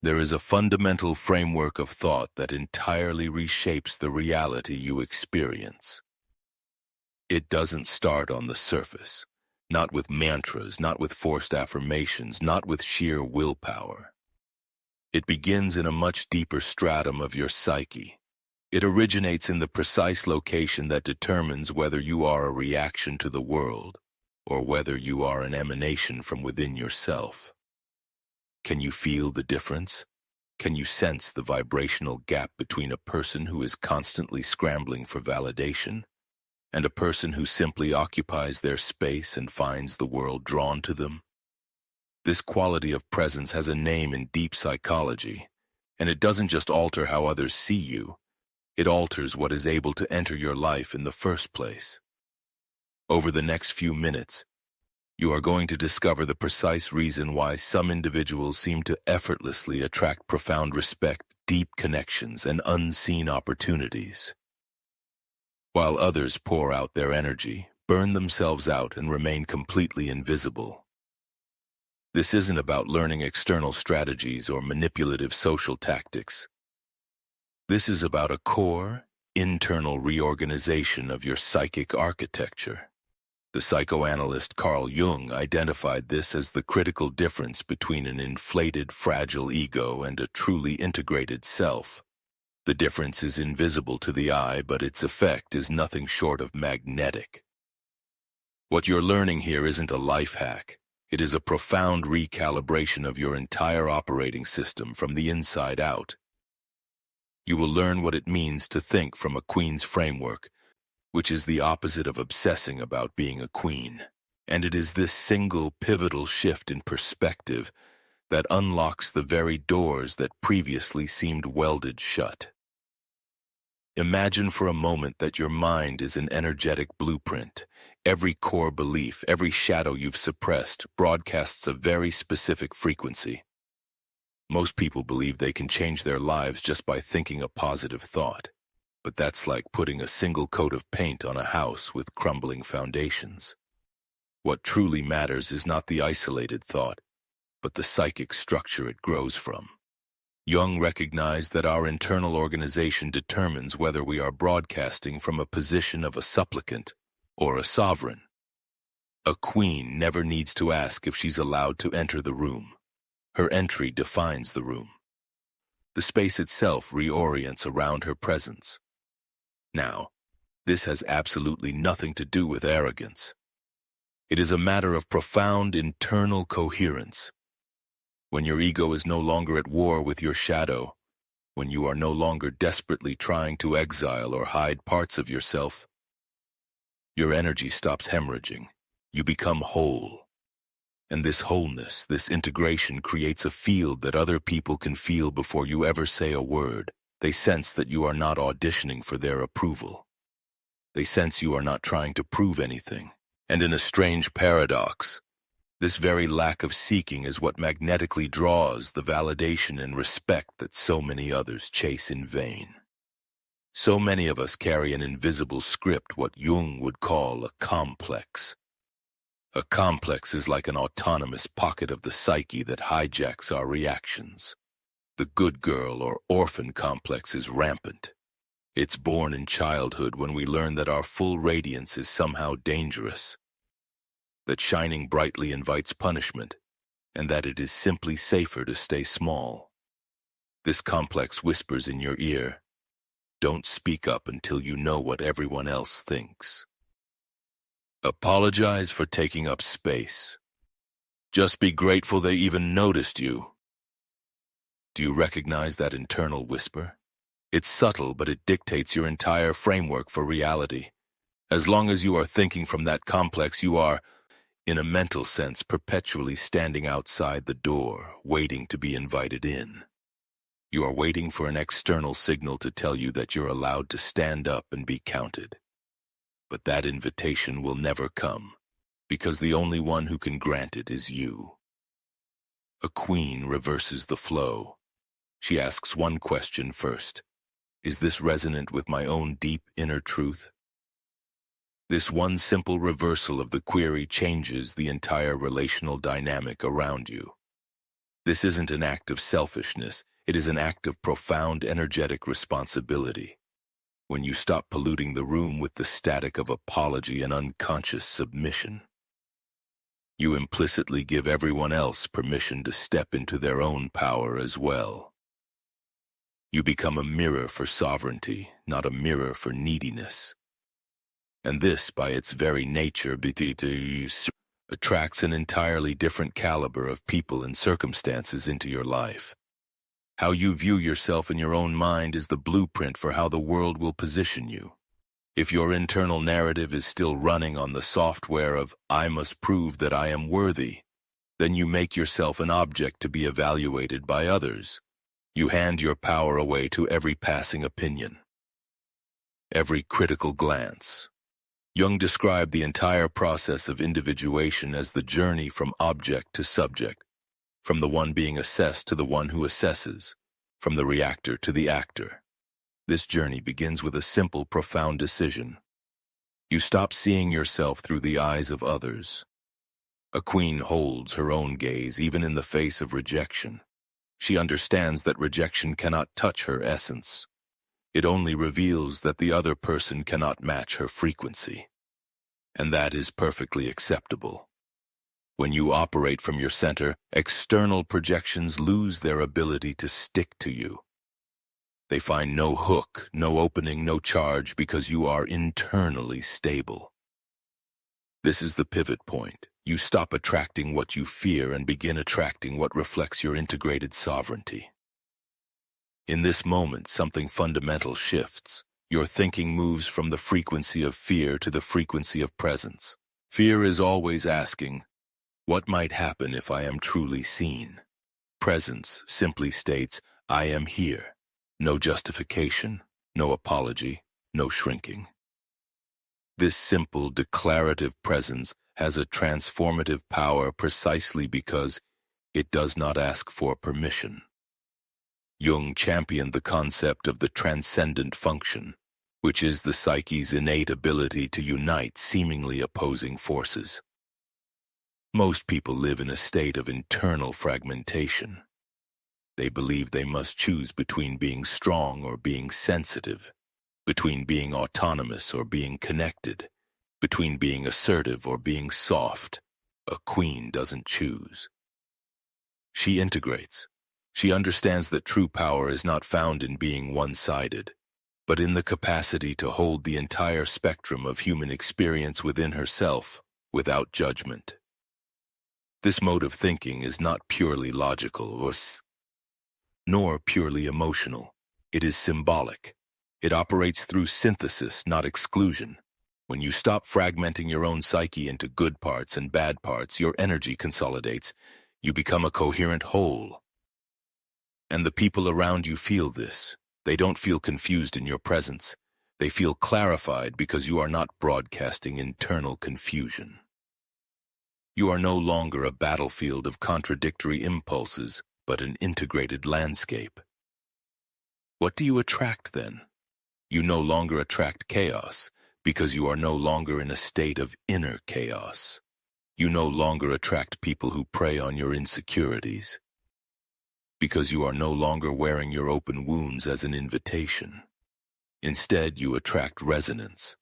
There is a fundamental framework of thought that entirely reshapes the reality you experience. It doesn't start on the surface, not with mantras, not with forced affirmations, not with sheer willpower. It begins in a much deeper stratum of your psyche. It originates in the precise location that determines whether you are a reaction to the world or whether you are an emanation from within yourself. Can you feel the difference? Can you sense the vibrational gap between a person who is constantly scrambling for validation and a person who simply occupies their space and finds the world drawn to them? This quality of presence has a name in deep psychology, and it doesn't just alter how others see you, it alters what is able to enter your life in the first place. Over the next few minutes, you are going to discover the precise reason why some individuals seem to effortlessly attract profound respect, deep connections, and unseen opportunities, while others pour out their energy, burn themselves out, and remain completely invisible. This isn't about learning external strategies or manipulative social tactics. This is about a core, internal reorganization of your psychic architecture. The psychoanalyst Carl Jung identified this as the critical difference between an inflated, fragile ego and a truly integrated self. The difference is invisible to the eye, but its effect is nothing short of magnetic. What you're learning here isn't a life hack. It is a profound recalibration of your entire operating system from the inside out. You will learn what it means to think from a queen's framework, which is the opposite of obsessing about being a queen. And it is this single pivotal shift in perspective that unlocks the very doors that previously seemed welded shut. Imagine for a moment that your mind is an energetic blueprint. Every core belief, every shadow you've suppressed, broadcasts a very specific frequency. Most people believe they can change their lives just by thinking a positive thought. But that's like putting a single coat of paint on a house with crumbling foundations. What truly matters is not the isolated thought, but the psychic structure it grows from. Jung recognized that our internal organization determines whether we are broadcasting from a position of a supplicant or a sovereign. A queen never needs to ask if she's allowed to enter the room. Her entry defines the room. The space itself reorients around her presence. Now, this has absolutely nothing to do with arrogance. It is a matter of profound internal coherence. When your ego is no longer at war with your shadow, when you are no longer desperately trying to exile or hide parts of yourself, your energy stops hemorrhaging. You become whole. And this wholeness, this integration creates a field that other people can feel before you ever say a word. They sense that you are not auditioning for their approval. They sense you are not trying to prove anything. And in a strange paradox, this very lack of seeking is what magnetically draws the validation and respect that so many others chase in vain. So many of us carry an invisible script, what Jung would call a complex. A complex is like an autonomous pocket of the psyche that hijacks our reactions. The good girl or orphan complex is rampant. It's born in childhood when we learn that our full radiance is somehow dangerous, that shining brightly invites punishment, and that it is simply safer to stay small. This complex whispers in your ear, "Don't speak up until you know what everyone else thinks. Apologize for taking up space. Just be grateful they even noticed you." Do you recognize that internal whisper? It's subtle, but it dictates your entire framework for reality. As long as you are thinking from that complex, you are, in a mental sense, perpetually standing outside the door, waiting to be invited in. You are waiting for an external signal to tell you that you're allowed to stand up and be counted. But that invitation will never come, because the only one who can grant it is you. A queen reverses the flow. She asks one question first. Is this resonant with my own deep inner truth? This one simple reversal of the query changes the entire relational dynamic around you. This isn't an act of selfishness, it is an act of profound energetic responsibility. When you stop polluting the room with the static of apology and unconscious submission, you implicitly give everyone else permission to step into their own power as well. You become a mirror for sovereignty, not a mirror for neediness. And this, by its very nature, attracts an entirely different caliber of people and circumstances into your life. How you view yourself in your own mind is the blueprint for how the world will position you. If your internal narrative is still running on the software of, "I must prove that I am worthy," then you make yourself an object to be evaluated by others. You hand your power away to every passing opinion, every critical glance. Jung described the entire process of individuation as the journey from object to subject, from the one being assessed to the one who assesses, from the reactor to the actor. This journey begins with a simple, profound decision. You stop seeing yourself through the eyes of others. A queen holds her own gaze even in the face of rejection. She understands that rejection cannot touch her essence. It only reveals that the other person cannot match her frequency. And that is perfectly acceptable. When you operate from your center, external projections lose their ability to stick to you. They find no hook, no opening, no charge because you are internally stable. This is the pivot point. You stop attracting what you fear and begin attracting what reflects your integrated sovereignty. In this moment, something fundamental shifts. Your thinking moves from the frequency of fear to the frequency of presence. Fear is always asking, what might happen if I am truly seen? Presence simply states, I am here. No justification, no apology, no shrinking. This simple declarative presence has a transformative power precisely because it does not ask for permission. Jung championed the concept of the transcendent function, which is the psyche's innate ability to unite seemingly opposing forces. Most people live in a state of internal fragmentation. They believe they must choose between being strong or being sensitive, between being autonomous or being connected, between being assertive or being soft. A queen doesn't choose. She integrates. She understands that true power is not found in being one-sided, but in the capacity to hold the entire spectrum of human experience within herself, without judgment. This mode of thinking is not purely logical nor purely emotional. It is symbolic. It operates through synthesis, not exclusion. When you stop fragmenting your own psyche into good parts and bad parts, your energy consolidates. You become a coherent whole. And the people around you feel this. They don't feel confused in your presence. They feel clarified because you are not broadcasting internal confusion. You are no longer a battlefield of contradictory impulses, but an integrated landscape. What do you attract then? You no longer attract chaos because you are no longer in a state of inner chaos. You no longer attract people who prey on your insecurities because you are no longer wearing your open wounds as an invitation. Instead, you attract resonance.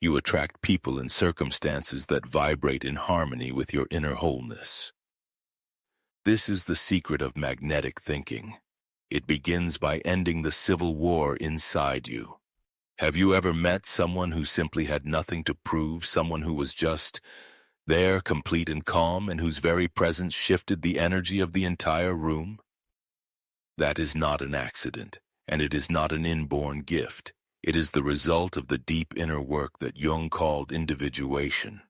You attract people and circumstances that vibrate in harmony with your inner wholeness. This is the secret of magnetic thinking. It begins by ending the civil war inside you. Have you ever met someone who simply had nothing to prove, someone who was just there, complete and calm, and whose very presence shifted the energy of the entire room? That is not an accident, and it is not an inborn gift. It is the result of the deep inner work that Jung called individuation.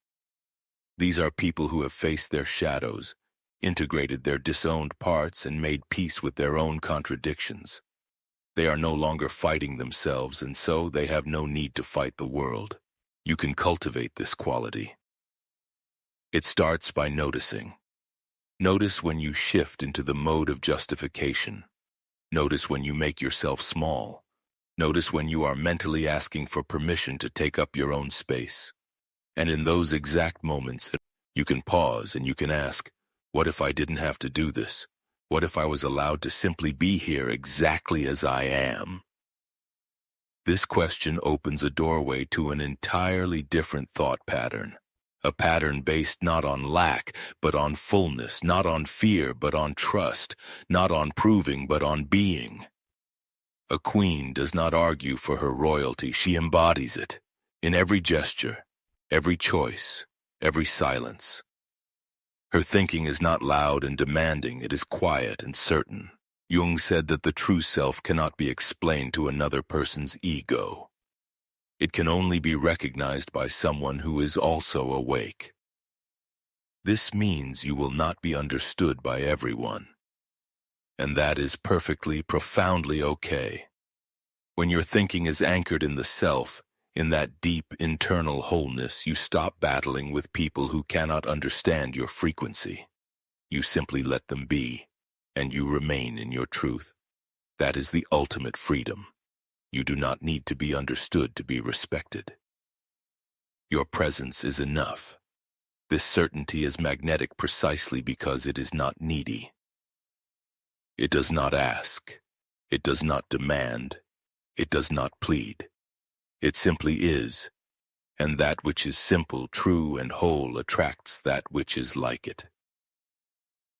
These are people who have faced their shadows, integrated their disowned parts, and made peace with their own contradictions. They are no longer fighting themselves, and so they have no need to fight the world. You can cultivate this quality. It starts by noticing. Notice when you shift into the mode of justification. Notice when you make yourself small. Notice when you are mentally asking for permission to take up your own space. And in those exact moments, you can pause and you can ask, what if I didn't have to do this? What if I was allowed to simply be here exactly as I am? This question opens a doorway to an entirely different thought pattern. A pattern based not on lack, but on fullness, not on fear, but on trust, not on proving, but on being. A queen does not argue for her royalty, she embodies it, in every gesture, every choice, every silence. Her thinking is not loud and demanding, it is quiet and certain. Jung said that the true self cannot be explained to another person's ego. It can only be recognized by someone who is also awake. This means you will not be understood by everyone. And that is perfectly, profoundly okay. When your thinking is anchored in the self, in that deep internal wholeness, you stop battling with people who cannot understand your frequency. You simply let them be, and you remain in your truth. That is the ultimate freedom. You do not need to be understood to be respected. Your presence is enough. This certainty is magnetic precisely because it is not needy. It does not ask. It does not demand. It does not plead. It simply is, and that which is simple, true, and whole attracts that which is like it.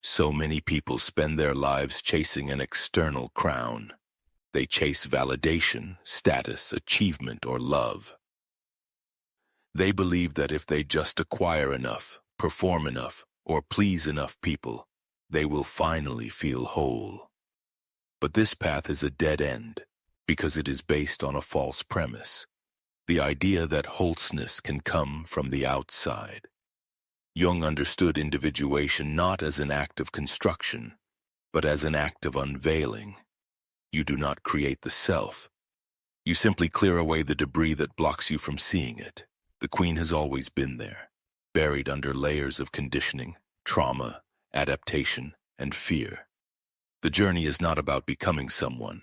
So many people spend their lives chasing an external crown. They chase validation, status, achievement, or love. They believe that if they just acquire enough, perform enough, or please enough people, they will finally feel whole. But this path is a dead end, because it is based on a false premise, the idea that wholeness can come from the outside. Jung understood individuation not as an act of construction, but as an act of unveiling. You do not create the self. You simply clear away the debris that blocks you from seeing it. The queen has always been there, buried under layers of conditioning, trauma, adaptation, and fear. The journey is not about becoming someone.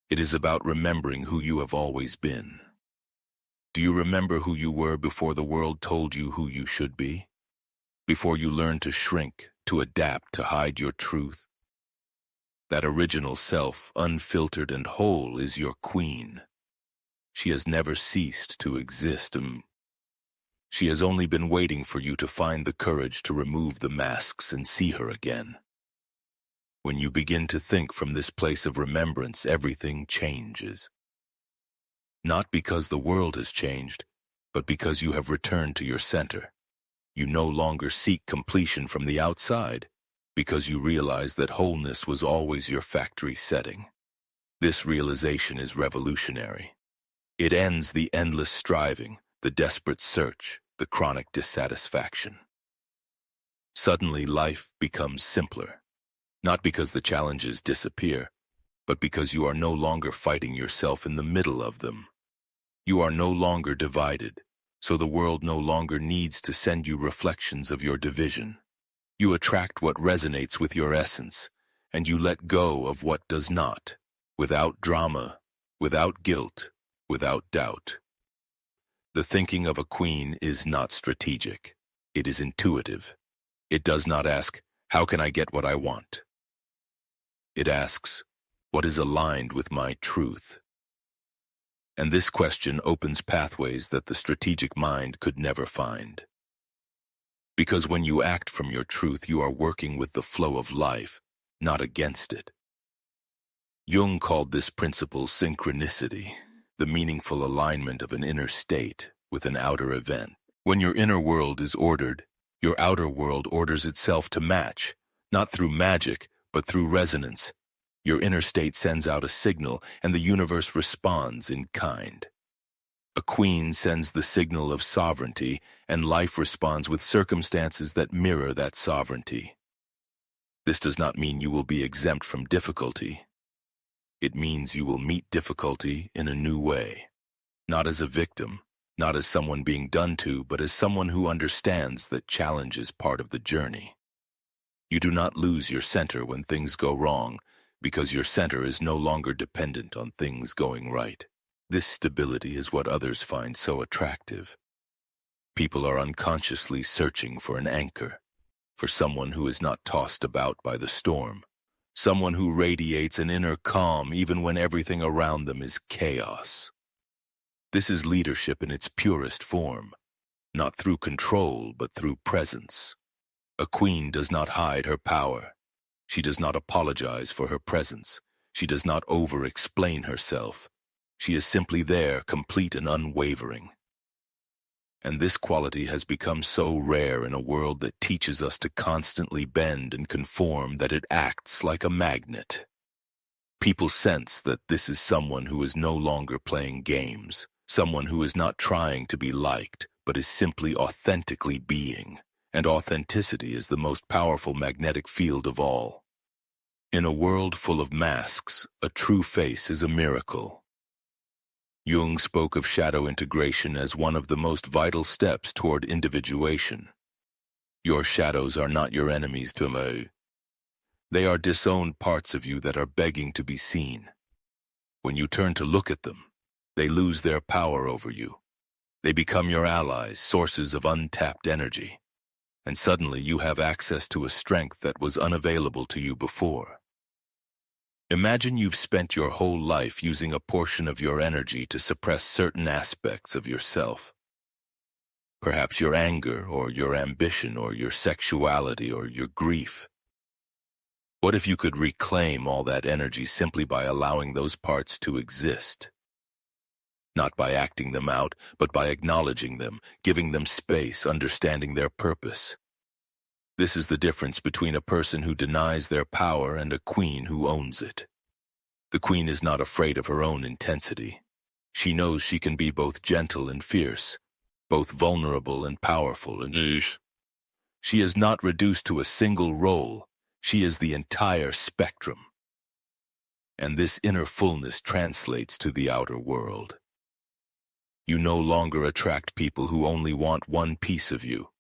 It is about remembering who you have always been. Do you remember who you were before the world told you who you should be? Before you learned to shrink, to adapt, to hide your truth? That original self, unfiltered and whole, is your queen. She has never ceased to exist. She has only been waiting for you to find the courage to remove the masks and see her again. When you begin to think from this place of remembrance, everything changes. Not because the world has changed, but because you have returned to your center. You no longer seek completion from the outside, because you realize that wholeness was always your factory setting. This realization is revolutionary. It ends the endless striving, the desperate search, the chronic dissatisfaction. Suddenly, life becomes simpler, not because the challenges disappear, but because you are no longer fighting yourself in the middle of them. You are no longer divided, so the world no longer needs to send you reflections of your division. You attract what resonates with your essence, and you let go of what does not, without drama, without guilt, without doubt. The thinking of a queen is not strategic. It is intuitive. It does not ask, how can I get what I want? It asks, what is aligned with my truth? And this question opens pathways that the strategic mind could never find. Because when you act from your truth, you are working with the flow of life, not against it. Jung called this principle synchronicity, the meaningful alignment of an inner state with an outer event. When your inner world is ordered, your outer world orders itself to match, not through magic, but through resonance. Your inner state sends out a signal, and the universe responds in kind. A queen sends the signal of sovereignty, and life responds with circumstances that mirror that sovereignty. This does not mean you will be exempt from difficulty. It means you will meet difficulty in a new way, not as a victim, not as someone being done to, but as someone who understands that challenge is part of the journey. You do not lose your center when things go wrong, because your center is no longer dependent on things going right. This stability is what others find so attractive. People are unconsciously searching for an anchor, for someone who is not tossed about by the storm, someone who radiates an inner calm even when everything around them is chaos. This is leadership in its purest form, not through control but through presence. A queen does not hide her power. She does not apologize for her presence. She does not over-explain herself. She is simply there, complete and unwavering. And this quality has become so rare in a world that teaches us to constantly bend and conform that it acts like a magnet. People sense that this is someone who is no longer playing games, someone who is not trying to be liked, but is simply authentically being. And authenticity is the most powerful magnetic field of all. In a world full of masks, a true face is a miracle. Jung spoke of shadow integration as one of the most vital steps toward individuation. Your shadows are not your enemies to me. They are disowned parts of you that are begging to be seen. When you turn to look at them, they lose their power over you. They become your allies, sources of untapped energy. And suddenly you have access to a strength that was unavailable to you before. Imagine you've spent your whole life using a portion of your energy to suppress certain aspects of yourself. Perhaps your anger, or your ambition, or your sexuality, or your grief. What if you could reclaim all that energy simply by allowing those parts to exist? Not by acting them out, but by acknowledging them, giving them space, understanding their purpose. This is the difference between a person who denies their power and a queen who owns it. The queen is not afraid of her own intensity. She knows she can be both gentle and fierce, both vulnerable and powerful. And she is not reduced to a single role. She is the entire spectrum. And this inner fullness translates to the outer world. You no longer attract people who only want one piece of you.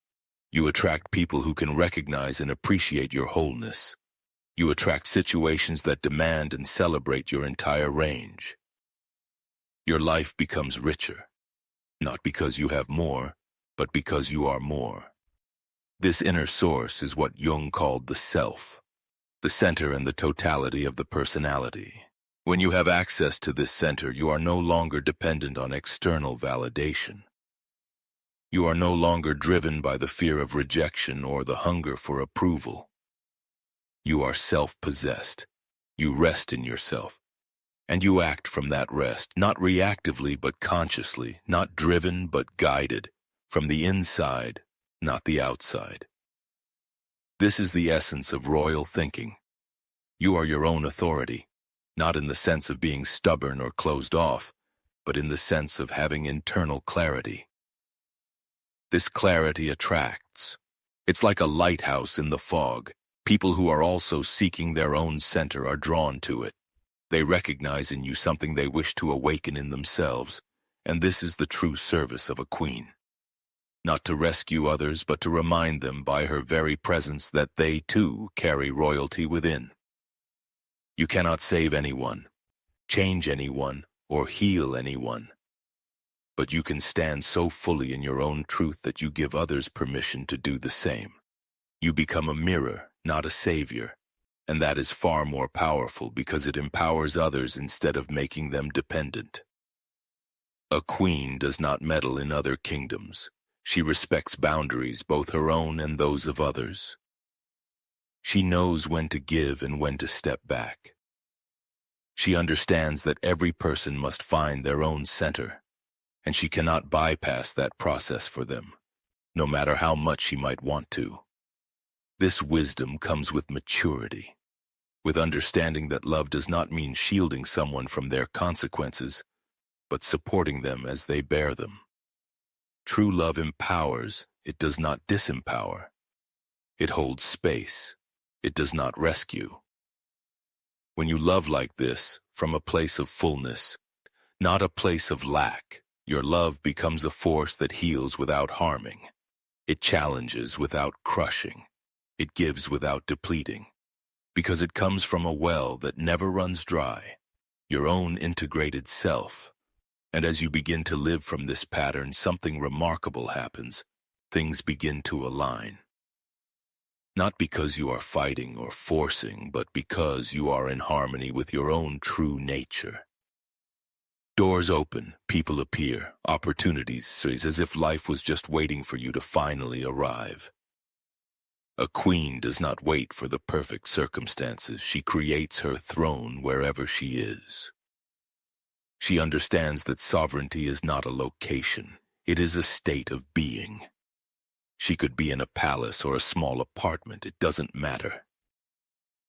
You attract people who can recognize and appreciate your wholeness. You attract situations that demand and celebrate your entire range. Your life becomes richer, not because you have more, but because you are more. This inner source is what Jung called the self, the center and the totality of the personality. When you have access to this center, you are no longer dependent on external validation. You are no longer driven by the fear of rejection or the hunger for approval. You are self-possessed. You rest in yourself. And you act from that rest, not reactively but consciously, not driven but guided, from the inside, not the outside. This is the essence of royal thinking. You are your own authority, not in the sense of being stubborn or closed off, but in the sense of having internal clarity. This clarity attracts. It's like a lighthouse in the fog. People who are also seeking their own center are drawn to it. They recognize in you something they wish to awaken in themselves, and this is the true service of a queen. Not to rescue others, but to remind them by her very presence that they, too, carry royalty within. You cannot save anyone, change anyone, or heal anyone. But you can stand so fully in your own truth that you give others permission to do the same. You become a mirror, not a savior, and that is far more powerful because it empowers others instead of making them dependent. A queen does not meddle in other kingdoms. She respects boundaries, both her own and those of others. She knows when to give and when to step back. She understands that every person must find their own center, and she cannot bypass that process for them, no matter how much she might want to. This wisdom comes with maturity, with understanding that love does not mean shielding someone from their consequences, but supporting them as they bear them. True love empowers, it does not disempower. It holds space, it does not rescue. When you love like this, from a place of fullness, not a place of lack, your love becomes a force that heals without harming. It challenges without crushing. It gives without depleting. Because it comes from a well that never runs dry, your own integrated self. And as you begin to live from this pattern, something remarkable happens. Things begin to align. Not because you are fighting or forcing, but because you are in harmony with your own true nature. Doors open, people appear, opportunities seize as if life was just waiting for you to finally arrive. A queen does not wait for the perfect circumstances. She creates her throne wherever she is. She understands that sovereignty is not a location. It is a state of being. She could be in a palace or a small apartment. It doesn't matter.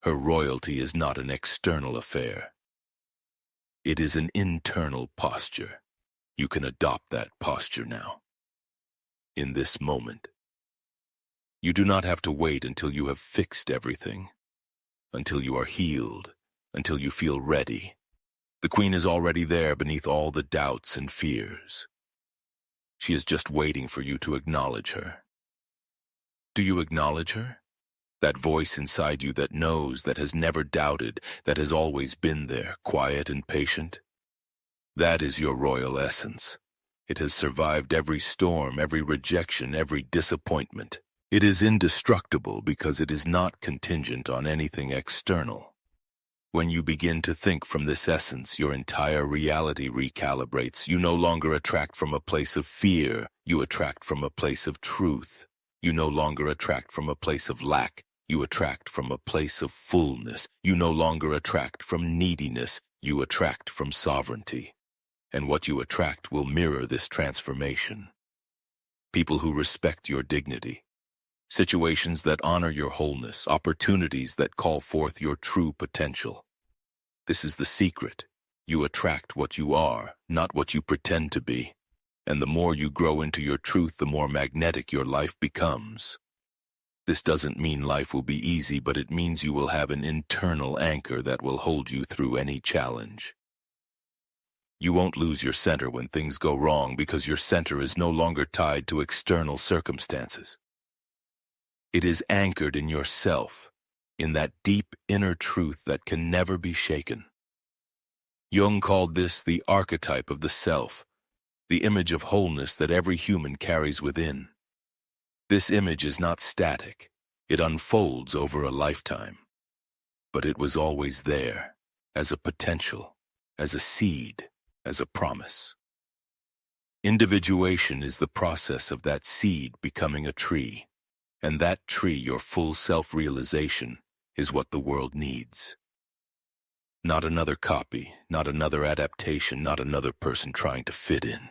Her royalty is not an external affair. It is an internal posture. You can adopt that posture now. In this moment. You do not have to wait until you have fixed everything, until you are healed, until you feel ready. The queen is already there beneath all the doubts and fears. She is just waiting for you to acknowledge her. Do you acknowledge her? That voice inside you that knows, that has never doubted, that has always been there, quiet and patient? That is your royal essence. It has survived every storm, every rejection, every disappointment. It is indestructible because it is not contingent on anything external. When you begin to think from this essence, your entire reality recalibrates. You no longer attract from a place of fear. You attract from a place of truth. You no longer attract from a place of lack. You attract from a place of fullness. You no longer attract from neediness. You attract from sovereignty. And what you attract will mirror this transformation. People who respect your dignity. Situations that honor your wholeness. Opportunities that call forth your true potential. This is the secret. You attract what you are, not what you pretend to be. And the more you grow into your truth, the more magnetic your life becomes. This doesn't mean life will be easy, but it means you will have an internal anchor that will hold you through any challenge. You won't lose your center when things go wrong because your center is no longer tied to external circumstances. It is anchored in yourself, in that deep inner truth that can never be shaken. Jung called this the archetype of the self, the image of wholeness that every human carries within. This image is not static. It unfolds over a lifetime. But it was always there, as a potential, as a seed, as a promise. Individuation is the process of that seed becoming a tree, and that tree, your full self-realization, is what the world needs. Not another copy, not another adaptation, not another person trying to fit in.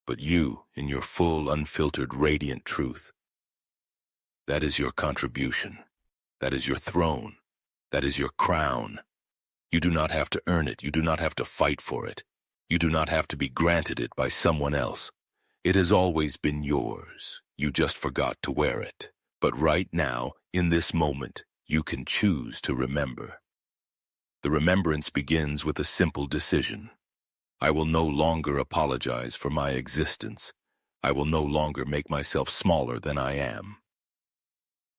But you, in your full, unfiltered, radiant truth. That is your contribution. That is your throne. That is your crown. You do not have to earn it. You do not have to fight for it. You do not have to be granted it by someone else. It has always been yours. You just forgot to wear it. But right now, in this moment, you can choose to remember. The remembrance begins with a simple decision. I will no longer apologize for my existence. I will no longer make myself smaller than I am.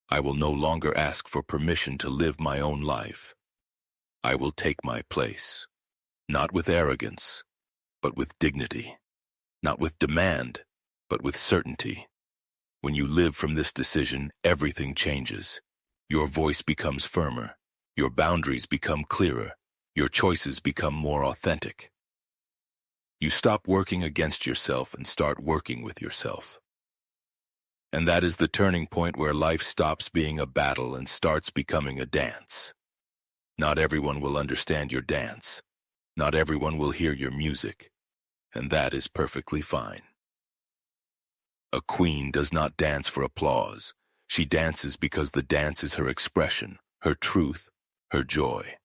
I will no longer ask for permission to live my own life. I will take my place, not with arrogance, but with dignity, not with demand, but with certainty. When you live from this decision, everything changes. Your voice becomes firmer, your boundaries become clearer, your choices become more authentic. You stop working against yourself and start working with yourself. And that is the turning point where life stops being a battle and starts becoming a dance. Not everyone will understand your dance. Not everyone will hear your music. And that is perfectly fine. A queen does not dance for applause. She dances because the dance is her expression, her truth, her joy.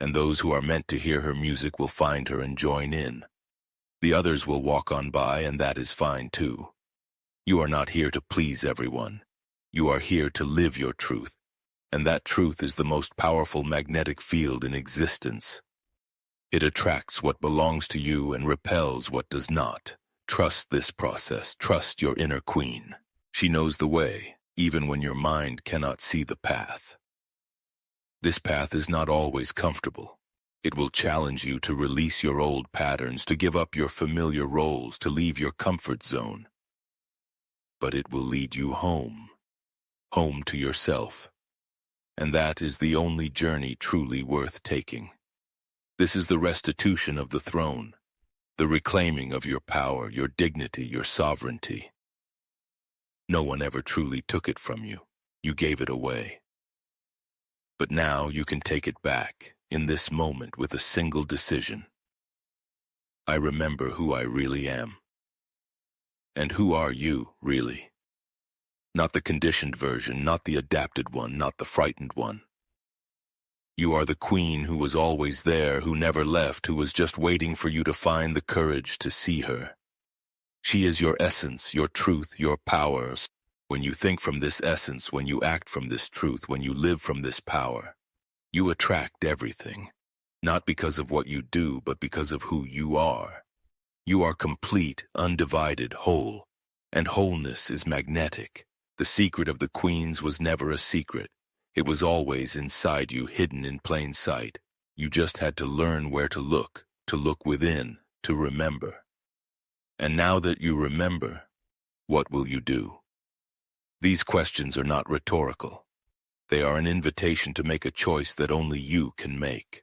And those who are meant to hear her music will find her and join in. The others will walk on by, and that is fine too. You are not here to please everyone. You are here to live your truth, and that truth is the most powerful magnetic field in existence. It attracts what belongs to you and repels what does not. Trust this process. Trust your inner queen. She knows the way, even when your mind cannot see the path. This path is not always comfortable. It will challenge you to release your old patterns, to give up your familiar roles, to leave your comfort zone. But it will lead you home. home to yourself. And that is the only journey truly worth taking. This is the restitution of the throne, the reclaiming of your power, your dignity, your sovereignty. No one ever truly took it from you. You gave it away. But now you can take it back, in this moment, with a single decision. I remember who I really am. And who are you, really? Not the conditioned version, not the adapted one, not the frightened one. You are the queen who was always there, who never left, who was just waiting for you to find the courage to see her. She is your essence, your truth, your power. When you think from this essence, when you act from this truth, when you live from this power, you attract everything, not because of what you do, but because of who you are. You are complete, undivided, whole, and wholeness is magnetic. The secret of the queens was never a secret. It was always inside you, hidden in plain sight. You just had to learn where to look within, to remember. And now that you remember, what will you do? These questions are not rhetorical. They are an invitation to make a choice that only you can make.